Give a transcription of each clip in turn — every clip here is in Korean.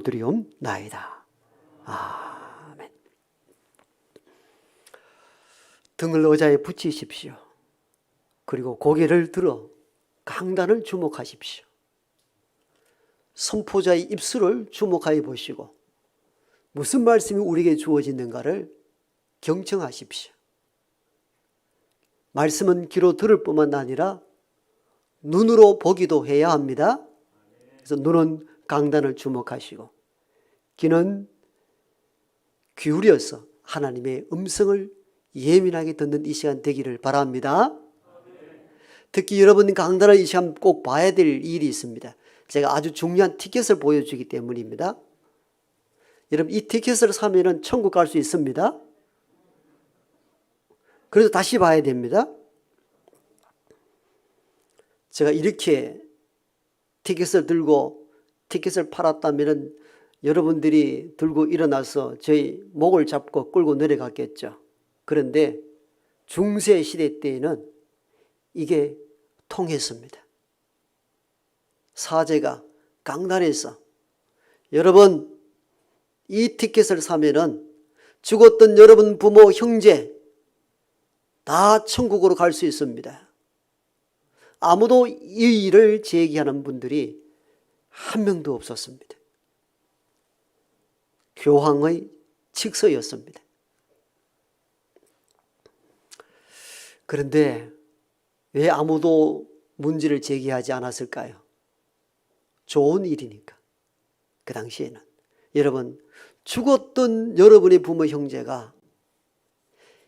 드리옵나이다. 아멘. 등을 의자에 붙이십시오. 그리고 고개를 들어 강단을 주목하십시오. 선포자의 입술을 주목하여 보시고 무슨 말씀이 우리에게 주어지는가를 경청하십시오. 말씀은 귀로 들을 뿐만 아니라 눈으로 보기도 해야 합니다. 그래서 눈은 강단을 주목하시고 귀는 기울여서 하나님의 음성을 예민하게 듣는 이 시간 되기를 바랍니다. 특히 여러분 강단을 이 시간 꼭 봐야 될 일이 있습니다. 제가 아주 중요한 티켓을 보여주기 때문입니다. 여러분 이 티켓을 사면은 천국 갈 수 있습니다. 그래서 다시 봐야 됩니다. 제가 이렇게 티켓을 들고 티켓을 팔았다면 여러분들이 들고 일어나서 저희 목을 잡고 끌고 내려갔겠죠. 그런데 중세 시대 때에는 이게 통했습니다. 사제가 강단에서 여러분 이 티켓을 사면은 죽었던 여러분 부모 형제 다 천국으로 갈 수 있습니다. 아무도 이의를 제기하는 분들이 한 명도 없었습니다. 교황의 칙서였습니다. 그런데 왜 아무도 문제를 제기하지 않았을까요? 좋은 일이니까. 그 당시에는 여러분 죽었던 여러분의 부모 형제가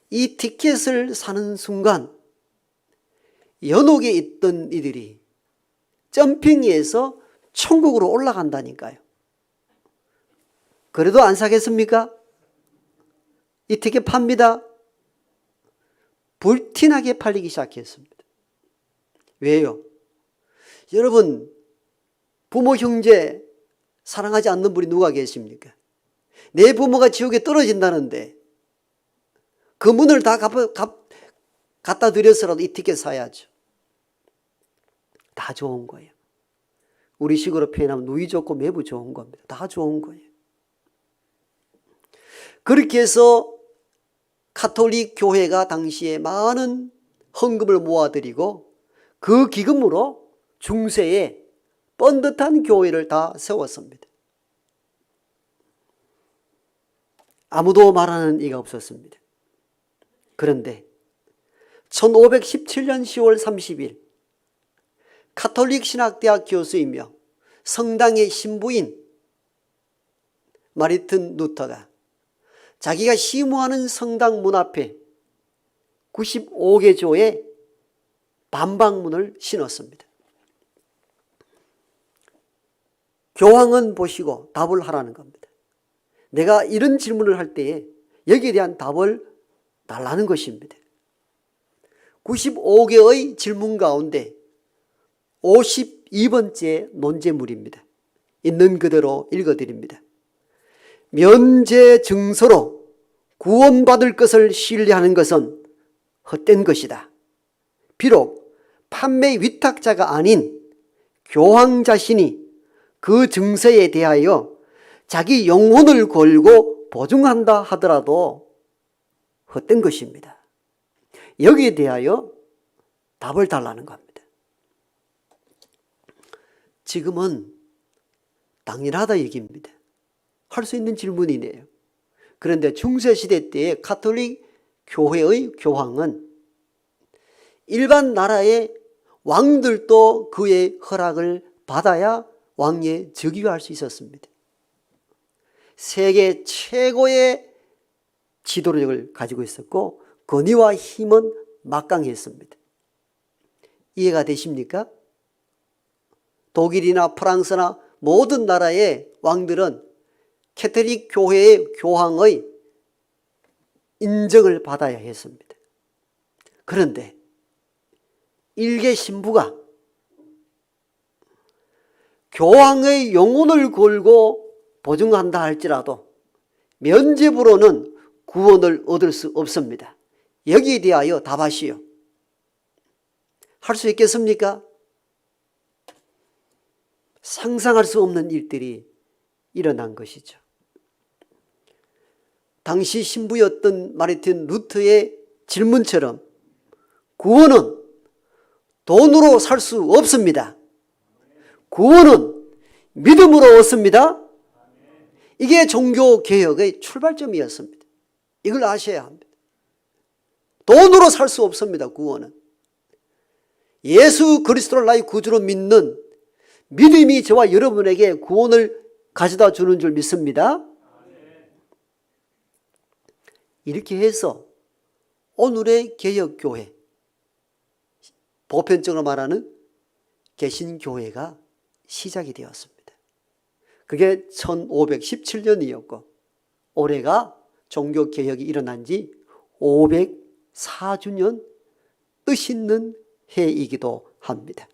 이 티켓을 사는 순간 연옥에 있던 이들이 점핑해서 천국으로 올라간다니까요. 그래도 안 사겠습니까? 이 티켓 팝니다. 불티나게 팔리기 시작했습니다. 왜요? 여러분 부모 형제 사랑하지 않는 분이 누가 계십니까? 내 부모가 지옥에 떨어진다는데 그 문을 다 갖다 드려서라도 이 티켓 사야죠. 다 좋은 거예요. 우리 식으로 표현하면 누이 좋고 매부 좋은 겁니다. 다 좋은 거예요. 그렇게 해서 가톨릭 교회가 당시에 많은 헌금을 모아드리고 그 기금으로 중세에 번듯한 교회를 다 세웠습니다. 아무도 말하는 이가 없었습니다. 그런데 1517년 10월 30일 가톨릭 신학대학 교수이며 성당의 신부인 마르틴 루터가 자기가 시무하는 성당 문 앞에 95개조의 반박문을 신었습니다. 교황은 보시고 답을 하라는 겁니다. 내가 이런 질문을 할 때에 여기에 대한 답을 달라는 것입니다. 95개의 질문 가운데 52번째 논제물입니다. 있는 그대로 읽어드립니다. 면제 증서로 구원받을 것을 신뢰하는 것은 헛된 것이다. 비록 판매 위탁자가 아닌 교황 자신이 그 증서에 대하여 자기 영혼을 걸고 보증한다 하더라도 헛된 것입니다. 여기에 대하여 답을 달라는 겁니다. 지금은 당연하다 얘기입니다. 할 수 있는 질문이네요. 그런데 중세시대 때의 가톨릭 교회의 교황은 일반 나라의 왕들도 그의 허락을 받아야 왕위에 즉위할 수 있었습니다. 세계 최고의 지도력을 가지고 있었고 권위와 힘은 막강했습니다. 이해가 되십니까? 독일이나 프랑스나 모든 나라의 왕들은 캐톨릭 교회의 교황의 인정을 받아야 했습니다. 그런데 일개 신부가 교황의 영혼을 걸고 보증한다 할지라도 면죄부로는 구원을 얻을 수 없습니다. 여기에 대하여 답하시오. 할 수 있겠습니까? 상상할 수 없는 일들이 일어난 것이죠. 당시 신부였던 마르틴 루터의 질문처럼 구원은 돈으로 살 수 없습니다. 구원은 믿음으로 얻습니다. 이게 종교개혁의 출발점이었습니다. 이걸 아셔야 합니다. 돈으로 살 수 없습니다. 구원은. 예수 그리스도를 나의 구주로 믿는 믿음이 저와 여러분에게 구원을 가져다 주는 줄 믿습니다. 이렇게 해서 오늘의 개혁교회, 보편적으로 말하는 개신교회가 시작이 되었습니다. 그게 1517년이었고 올해가 종교개혁이 일어난 지 504주년 뜻있는 해이기도 합니다.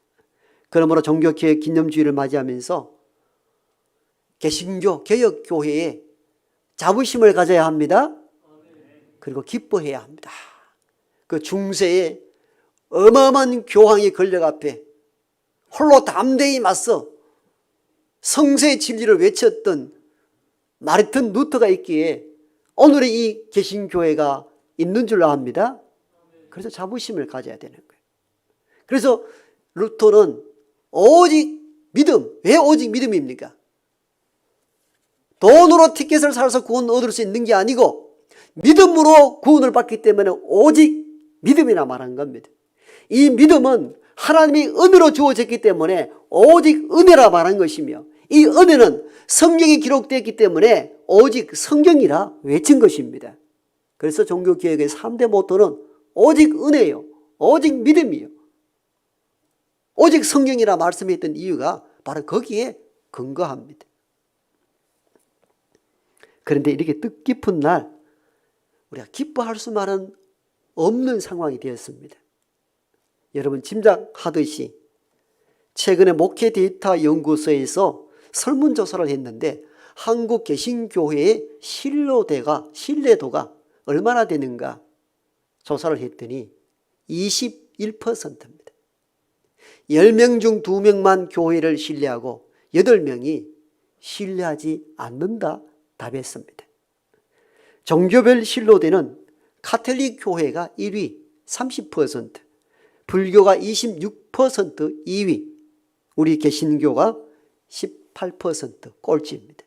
그러므로 종교개혁 기념주의를 맞이하면서 개신교, 개혁교회에 자부심을 가져야 합니다. 그리고 기뻐해야 합니다. 그 중세에 어마어마한 교황의 권력 앞에 홀로 담대히 맞서 성세의 진리를 외쳤던 마르틴 루터가 있기에 오늘의 이 개신교회가 있는 줄로 압니다. 그래서 자부심을 가져야 되는 거예요. 그래서 루터는 오직 믿음, 왜 오직 믿음입니까? 돈으로 티켓을 사서 구원을 얻을 수 있는 게 아니고 믿음으로 구원을 받기 때문에 오직 믿음이라 말한 겁니다. 이 믿음은 하나님이 은혜로 주어졌기 때문에 오직 은혜라 말한 것이며 이 은혜는 성경이 기록되었기 때문에 오직 성경이라 외친 것입니다. 그래서 종교개혁의 3대 모토는 오직 은혜요, 오직 믿음이요, 오직 성경이라 말씀했던 이유가 바로 거기에 근거합니다. 그런데 이렇게 뜻깊은 날 우리가 기뻐할 수만은 없는 상황이 되었습니다. 여러분 짐작하듯이 최근에 목회 데이터 연구소에서 설문조사를 했는데 한국 개신교회의 신뢰도가 얼마나 되는가 조사를 했더니 21%입니다. 10명 중 2명만 교회를 신뢰하고 8명이 신뢰하지 않는다 답했습니다. 종교별 신뢰도는 카톨릭 교회가 1위 30%, 불교가 26% 2위, 우리 개신교가 18% 꼴찌입니다.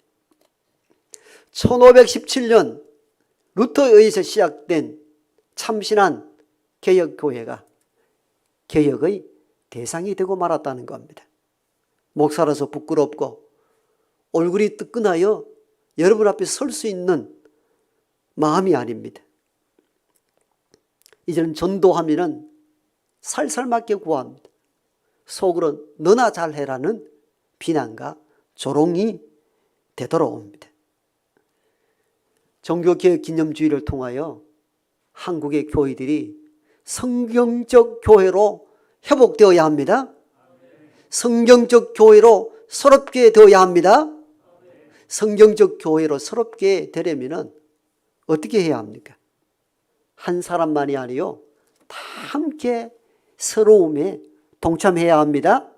1517년 루터에 의해서 시작된 참신한 개혁교회가 개혁의 대상이 되고 말았다는 겁니다. 목사라서 부끄럽고 얼굴이 뜨끈하여 여러분 앞에 설 수 있는 마음이 아닙니다. 이제는 전도하면은 살살맞게 구합니다. 속으로 너나 잘해라는 비난과 조롱이 되돌아옵니다. 종교개혁 기념주의를 통하여 한국의 교회들이 성경적 교회로 회복되어야 합니다. 성경적 교회로 서럽게 되어야 합니다. 성경적 교회로 서럽게 되려면 어떻게 해야 합니까? 한 사람만이 아니요, 다 함께 서러움에 동참해야 합니다.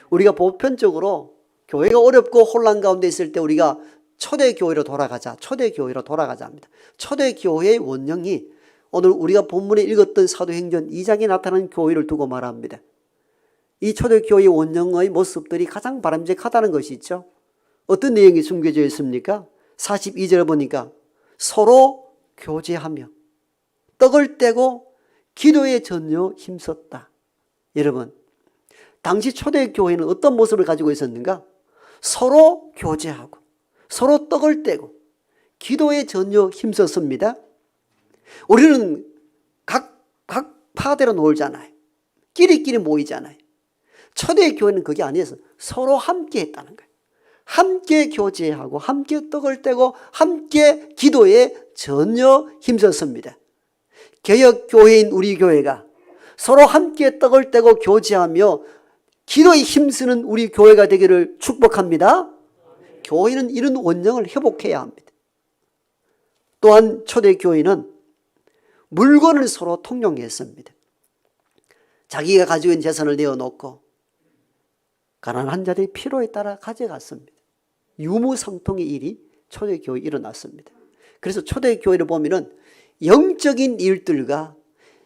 우리가 보편적으로 교회가 어렵고 혼란 가운데 있을 때 우리가 초대교회로 돌아가자 합니다. 초대교회의 원령이 오늘 우리가 본문에 읽었던 사도행전 2장에 나타난 교회를 두고 말합니다. 이 초대교회의 원령의 모습들이 가장 바람직하다는 것이 있죠. 어떤 내용이 숨겨져 있습니까? 42절을 보니까 서로 교제하며 떡을 떼고 기도에 전혀 힘썼다. 여러분, 당시 초대교회는 어떤 모습을 가지고 있었는가? 서로 교제하고 서로 떡을 떼고 기도에 전혀 힘썼습니다. 우리는 각 파대로 놀잖아요. 끼리끼리 모이잖아요. 초대교회는 그게 아니어서 서로 함께 했다는 거예요. 함께 교제하고 함께 떡을 떼고 함께 기도에 전혀 힘썼습니다. 개혁교회인 우리 교회가 서로 함께 떡을 떼고 교제하며 기도에 힘쓰는 우리 교회가 되기를 축복합니다. 교회는 이런 원령을 회복해야 합니다. 또한 초대교회는 물건을 서로 통용했습니다. 자기가 가지고 있는 재산을 내어놓고 가난한 자들의 필요에 따라 가져갔습니다. 유무상통의 일이 초대교회에 일어났습니다. 그래서 초대교회를 보면은 영적인 일들과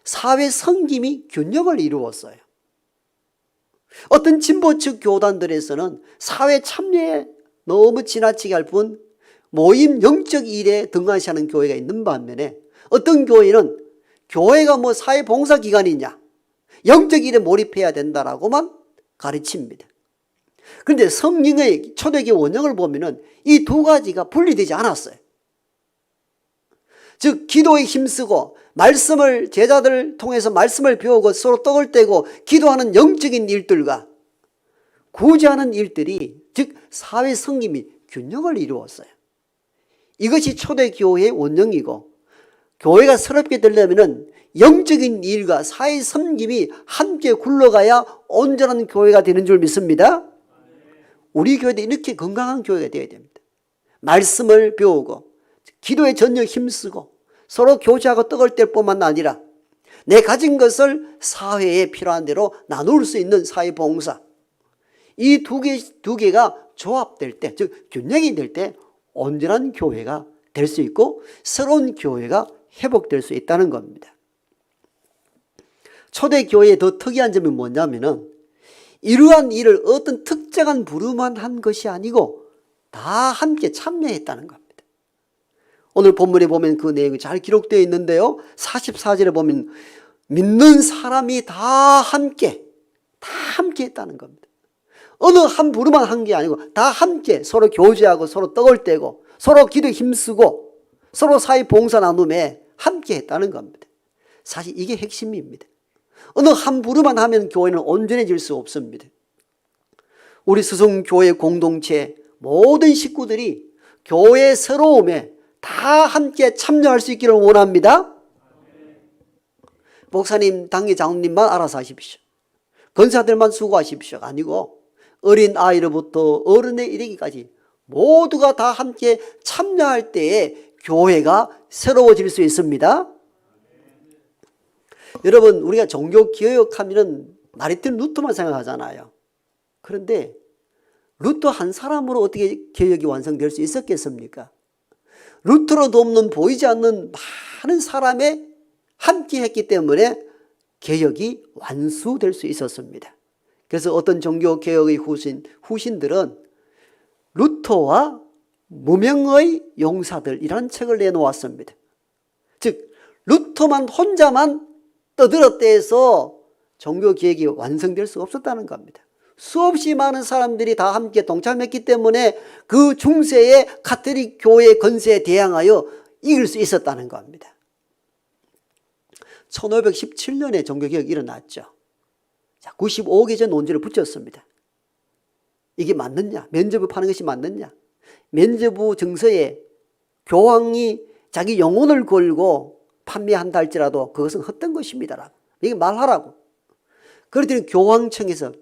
사회 섬김이 균형을 이루었어요. 어떤 진보 측 교단들에서는 사회 참여에 너무 지나치게 할 뿐 모임 영적 일에 등한시하는 교회가 있는 반면에 어떤 교회는 교회가 뭐 사회봉사기관이냐, 영적 일에 몰입해야 된다라고만 가르칩니다. 그런데 성경의 초대교회 원형을 보면은 이 두 가지가 분리되지 않았어요. 즉 기도에 힘쓰고 말씀을 제자들을 통해서 말씀을 배우고 서로 떡을 떼고 기도하는 영적인 일들과 구제하는 일들이 즉 사회 섬김이 균형을 이루었어요. 이것이 초대교회의 원형이고 교회가 새롭게 되려면 영적인 일과 사회 섬김이 함께 굴러가야 온전한 교회가 되는 줄 믿습니다. 우리 교회도 이렇게 건강한 교회가 되어야 됩니다. 말씀을 배우고 기도에 전혀 힘쓰고 서로 교제하고 떡을 뗄 뿐만 아니라 내 가진 것을 사회에 필요한 대로 나눌 수 있는 사회봉사, 이 두 개가 조합될 때, 즉 균형이 될 때 온전한 교회가 될 수 있고 새로운 교회가 회복될 수 있다는 겁니다. 초대교회의 더 특이한 점이 뭐냐면은 이러한 일을 어떤 특정한 부류만 한 것이 아니고 다 함께 참여했다는 겁니다. 오늘 본문에 보면 그 내용이 잘 기록되어 있는데요. 44절에 보면 믿는 사람이 다 함께 했다는 겁니다. 어느 한 부류만 한 게 아니고 다 함께 서로 교제하고 서로 떡을 떼고 서로 기도에 힘쓰고 서로 사이 봉사 나눔에 함께 했다는 겁니다. 사실 이게 핵심입니다. 어느 한 부류만 하면 교회는 온전해질 수 없습니다. 우리 스승교회 공동체 모든 식구들이 교회의 새로움에 다 함께 참여할 수 있기를 원합니다. 목사님, 당회 장로님만 알아서 하십시오. 권사들만 수고하십시오. 아니고 어린 아이로부터 어른에 이르기까지 모두가 다 함께 참여할 때에 교회가 새로워질 수 있습니다. 여러분, 우리가 종교개혁하면 마르틴 루터만 생각하잖아요. 그런데 루터 한 사람으로 어떻게 개혁이 완성될 수 있었겠습니까? 루터로도 없는 보이지 않는 많은 사람에 함께 했기 때문에 개혁이 완수될 수 있었습니다. 그래서 어떤 종교개혁의 후신들은 루터와 무명의 용사들이라는 책을 내놓았습니다. 즉 루터만 혼자만 떠들었다 해서 종교개혁이 완성될 수 없었다는 겁니다. 수없이 많은 사람들이 다 함께 동참했기 때문에 그 중세의 가톨릭 교회의 건세에 대항하여 이길 수 있었다는 겁니다. 1517년에 종교개혁이 일어났죠. 95개조 논지를 붙였습니다. 이게 맞느냐? 면죄부 파는 것이 맞느냐? 면죄부 증서에 교황이 자기 영혼을 걸고 판매한다 할지라도 그것은 헛된 것입니다. 이게 말하라고. 그랬더니 교황청에서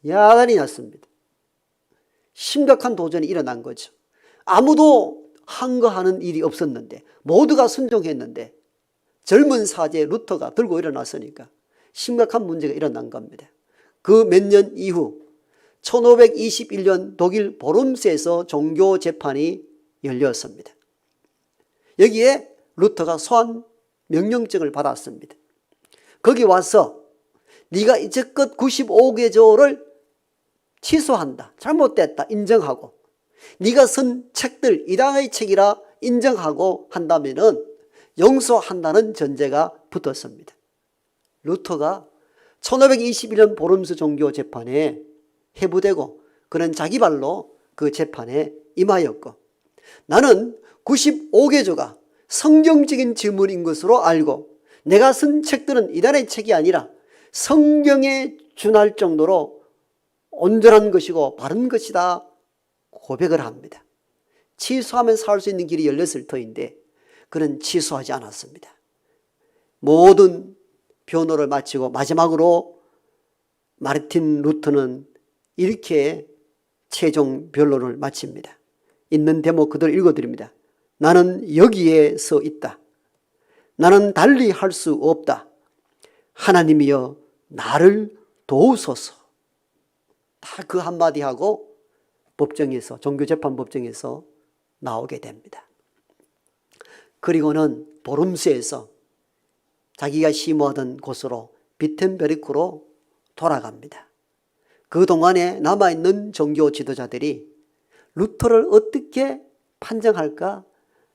야단이 났습니다. 심각한 도전이 일어난 거죠. 아무도 항거하는 일이 없었는데 모두가 순종했는데 젊은 사제 루터가 들고 일어났으니까 심각한 문제가 일어난 겁니다. 그 몇 년 이후 1521년 독일 보름스에서 종교 재판이 열렸습니다. 여기에 루터가 소환 명령증을 받았습니다. 거기 와서 네가 이제껏 95개조를 취소한다, 잘못됐다 인정하고 네가 쓴 책들 이당의 책이라 인정하고 한다면은 용서한다는 전제가 붙었습니다. 루터가 1521년 보름스 종교 재판에 해부되고 그는 자기 발로 그 재판에 임하였고 나는 95개조가 성경적인 지문인 것으로 알고 내가 쓴 책들은 이단의 책이 아니라 성경에 준할 정도로 온전한 것이고 바른 것이다 고백을 합니다. 취소하면 살 수 있는 길이 열렸을 터인데 그는 취소하지 않았습니다. 모든 변호를 마치고 마지막으로 마르틴 루터는 이렇게 최종 변론을 마칩니다. 있는 대목 그대로 읽어드립니다. 나는 여기에 서 있다. 나는 달리 할 수 없다. 하나님이여 나를 도우소서. 다 그 한마디 하고 법정에서, 종교재판법정에서 나오게 됩니다. 그리고는 보름스에서 자기가 심호하던 곳으로 비텐베르크로 돌아갑니다. 그동안에 남아있는 종교 지도자들이 루터를 어떻게 판정할까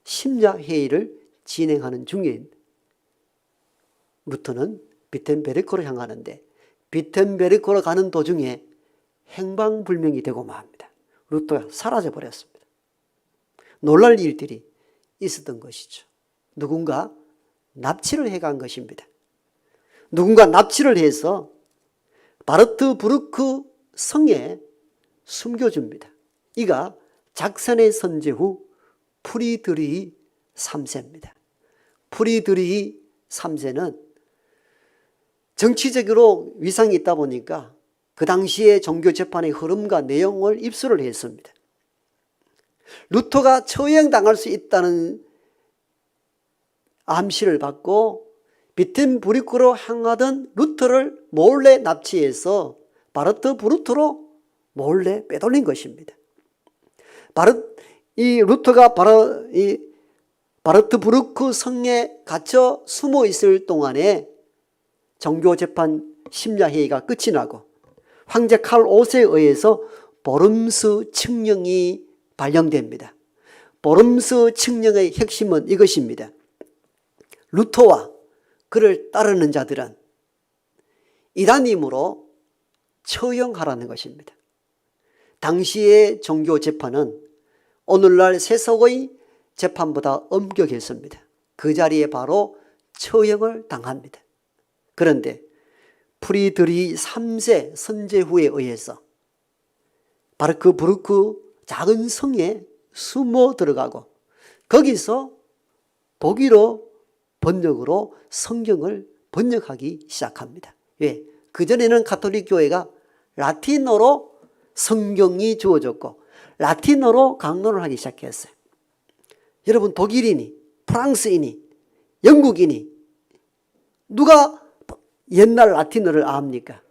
심야회의를 진행하는 중에 루터는 비텐베르크로 향하는데 비텐베르크로 가는 도중에 행방불명이 되고 맙니다. 루터가 사라져버렸습니다. 놀랄 일들이 있었던 것이죠. 누군가 납치를 해간 것입니다. 누군가 납치를 해서 바르트부르크 성에 숨겨줍니다. 이가 작선의 선제후 프리드리히 3세입니다. 프리드리히 3세는 정치적으로 위상이 있다 보니까 그 당시의 종교재판의 흐름과 내용을 입수를 했습니다. 루터가 처형당할 수 있다는 암시를 받고 비텐부르크로 향하던 루터를 몰래 납치해서 바르트부르크로 몰래 빼돌린 것입니다. 이 루터가 바르트부르크 성에 갇혀 숨어 있을 동안에 종교재판 심야회의가 끝이 나고 황제 칼 5세에 의해서 보름스 칙령이 발령됩니다. 보름스 칙령의 핵심은 이것입니다. 루터와 그를 따르는 자들은 이단임으로 처형하라는 것입니다. 당시의 종교재판은 오늘날 세속의 재판보다 엄격했습니다. 그 자리에 바로 처형을 당합니다. 그런데 프리드리히 3세 선제후에 의해서 바르트부르크 작은 성에 숨어 들어가고 거기서 독일어 번역으로 성경을 번역하기 시작합니다. 왜? 그전에는 가톨릭 교회가 라틴어로 성경이 주어졌고 라틴어로 강론을 하기 시작했어요. 여러분 독일인이, 프랑스인이, 영국인이 누가 옛날 라틴어를 압니까?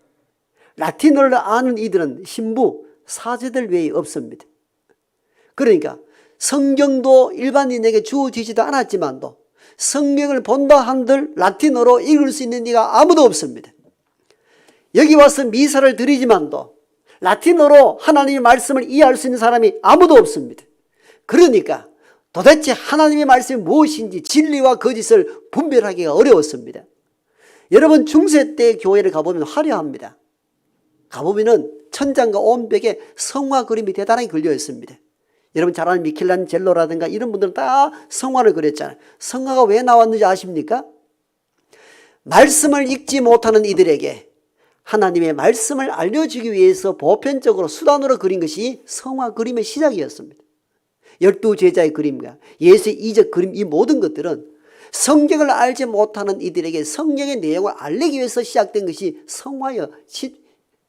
라틴어를 아는 이들은 신부, 사제들 외에 없습니다. 그러니까 성경도 일반인에게 주어지지도 않았지만도 성경을 본다 한들 라틴어로 읽을 수 있는 이가 아무도 없습니다. 여기 와서 미사를 드리지만도 라틴어로 하나님의 말씀을 이해할 수 있는 사람이 아무도 없습니다. 그러니까 도대체 하나님의 말씀이 무엇인지 진리와 거짓을 분별하기가 어려웠습니다. 여러분 중세 때 교회를 가보면 화려합니다. 가보면은 천장과 온벽에 성화 그림이 대단하게 걸려 있습니다. 여러분 잘 아는 미켈란젤로라든가 이런 분들은 다 성화를 그렸잖아요. 성화가 왜 나왔는지 아십니까? 말씀을 읽지 못하는 이들에게 하나님의 말씀을 알려주기 위해서 보편적으로 수단으로 그린 것이 성화 그림의 시작이었습니다. 12제자의 그림과 예수의 이적 그림, 이 모든 것들은 성경을 알지 못하는 이들에게 성경의 내용을 알리기 위해서 시작된 것이 성화의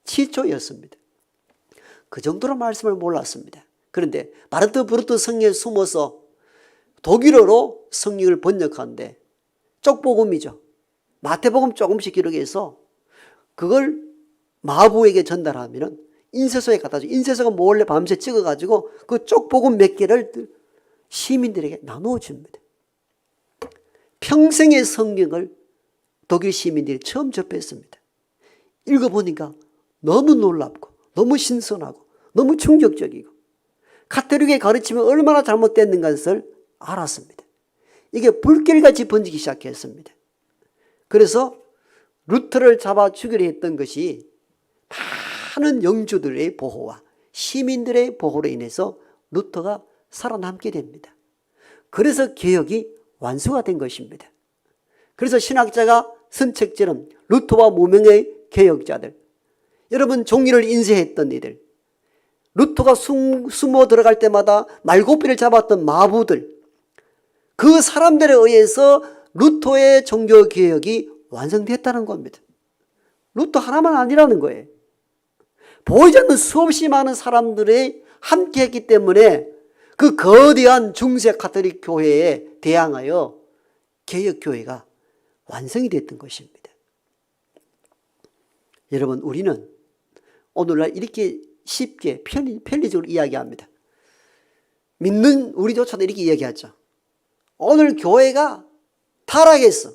시초였습니다. 그 정도로 말씀을 몰랐습니다. 그런데 바르트부르크 성에 숨어서 독일어로 성경을 번역하는데 쪽복음이죠. 마태복음 조금씩 기록해서 그걸 마부에게 전달하면 인쇄소에 갖다 줘. 인쇄소가 몰래 밤새 찍어가지고 그 쪽복음 몇 개를 시민들에게 나누어 줍니다. 평생의 성경을 독일 시민들이 처음 접했습니다. 읽어보니까 너무 놀랍고 너무 신선하고 너무 충격적이고 가톨릭의 가르침이 얼마나 잘못됐는 것을 알았습니다. 이게 불길같이 번지기 시작했습니다. 그래서 루터를 잡아 죽이려 했던 것이 많은 영주들의 보호와 시민들의 보호로 인해서 루터가 살아남게 됩니다. 그래서 개혁이 완수가 된 것입니다. 그래서 신학자가 선책처럼 루터와 무명의 개혁자들, 여러분 종리를 인쇄했던 이들, 루터가 숨어 들어갈 때마다 말고삐를 잡았던 마부들, 그 사람들에 의해서 루터의 종교개혁이 완성됐다는 겁니다. 루터 하나만 아니라는 거예요. 보이지 않는 수없이 많은 사람들이 함께했기 때문에 그 거대한 중세 가톨릭 교회에 대항하여 개혁교회가 완성이 됐던 것입니다. 여러분 우리는 오늘날 이렇게 쉽게 편리적으로 이야기합니다. 믿는 우리조차도 이렇게 이야기하죠. 오늘 교회가 타락했어.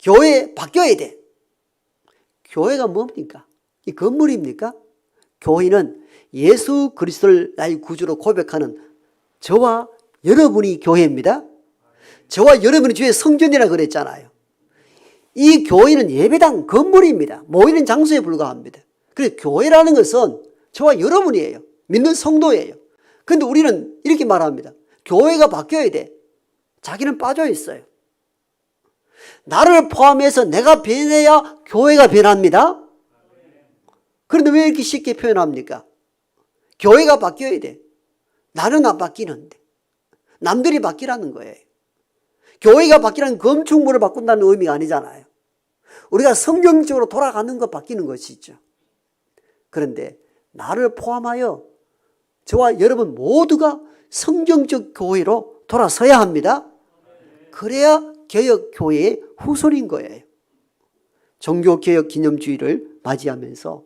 교회 바뀌어야 돼. 교회가 뭡니까? 이 건물입니까? 교회는 예수 그리스도를 나의 구주로 고백하는 저와 여러분이 교회입니다. 저와 여러분이 주의 성전이라 그랬잖아요. 이 교회는 예배당 건물입니다. 모이는 장소에 불과합니다. 그래서 교회라는 것은 저와 여러분이에요. 믿는 성도예요. 그런데 우리는 이렇게 말합니다. 교회가 바뀌어야 돼. 자기는 빠져 있어요. 나를 포함해서 내가 변해야 교회가 변합니다. 그런데 왜 이렇게 쉽게 표현합니까? 교회가 바뀌어야 돼. 나는 안 바뀌는데. 남들이 바뀌라는 거예요. 교회가 바뀌라는 건축물을 바꾼다는 의미가 아니잖아요. 우리가 성경적으로 돌아가는 것 바뀌는 것이죠. 그런데 나를 포함하여 저와 여러분 모두가 성경적 교회로 돌아서야 합니다. 그래야 개혁교회의 후손인 거예요. 종교개혁 기념주의를 맞이하면서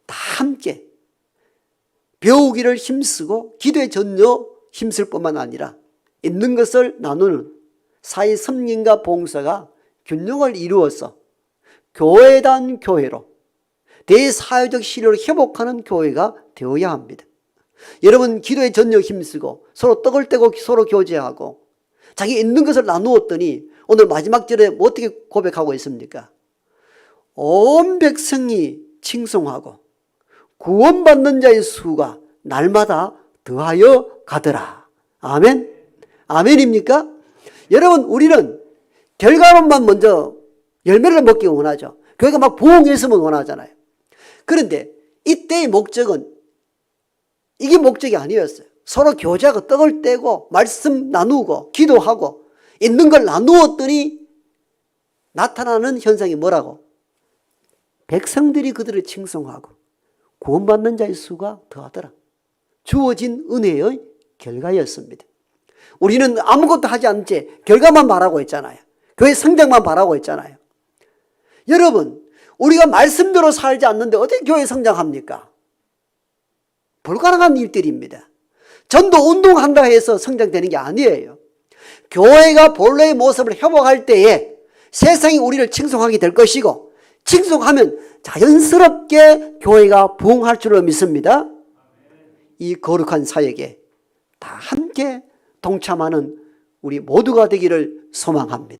다 함께 배우기를 힘쓰고 기도에 전혀 힘쓸 뿐만 아니라 있는 것을 나누는 사회 섬김과 봉사가 균형을 이루어서 교회단 교회로 대사회적 실효를 회복하는 교회가 되어야 합니다. 여러분 기도에 전혀 힘쓰고 서로 떡을 떼고 서로 교제하고 자기 있는 것을 나누었더니 오늘 마지막 절에 어떻게 고백하고 있습니까? 온 백성이 칭송하고 구원받는 자의 수가 날마다 더하여 가더라. 아멘? 아멘입니까? 여러분 우리는 결과론만 먼저 열매를 먹기 원하죠. 교회가 막 부흥했으면 원하잖아요. 그런데 이때의 목적은 이게 목적이 아니었어요. 서로 교제하고 떡을 떼고 말씀 나누고 기도하고 있는 걸 나누었더니 나타나는 현상이 뭐라고? 백성들이 그들을 칭송하고 구원받는 자의 수가 더하더라. 주어진 은혜의 결과였습니다. 우리는 아무것도 하지 않은 채 결과만 바라고 있잖아요. 교회 성장만 바라고 있잖아요. 여러분 우리가 말씀대로 살지 않는데 어떻게 교회 성장합니까? 불가능한 일들입니다. 전도 운동한다 해서 성장되는 게 아니에요. 교회가 본래의 모습을 회복할 때에 세상이 우리를 칭송하게 될 것이고 칭송하면 자연스럽게 교회가 부흥할 줄로 믿습니다. 이 거룩한 사역에 다 함께 동참하는 우리 모두가 되기를 소망합니다.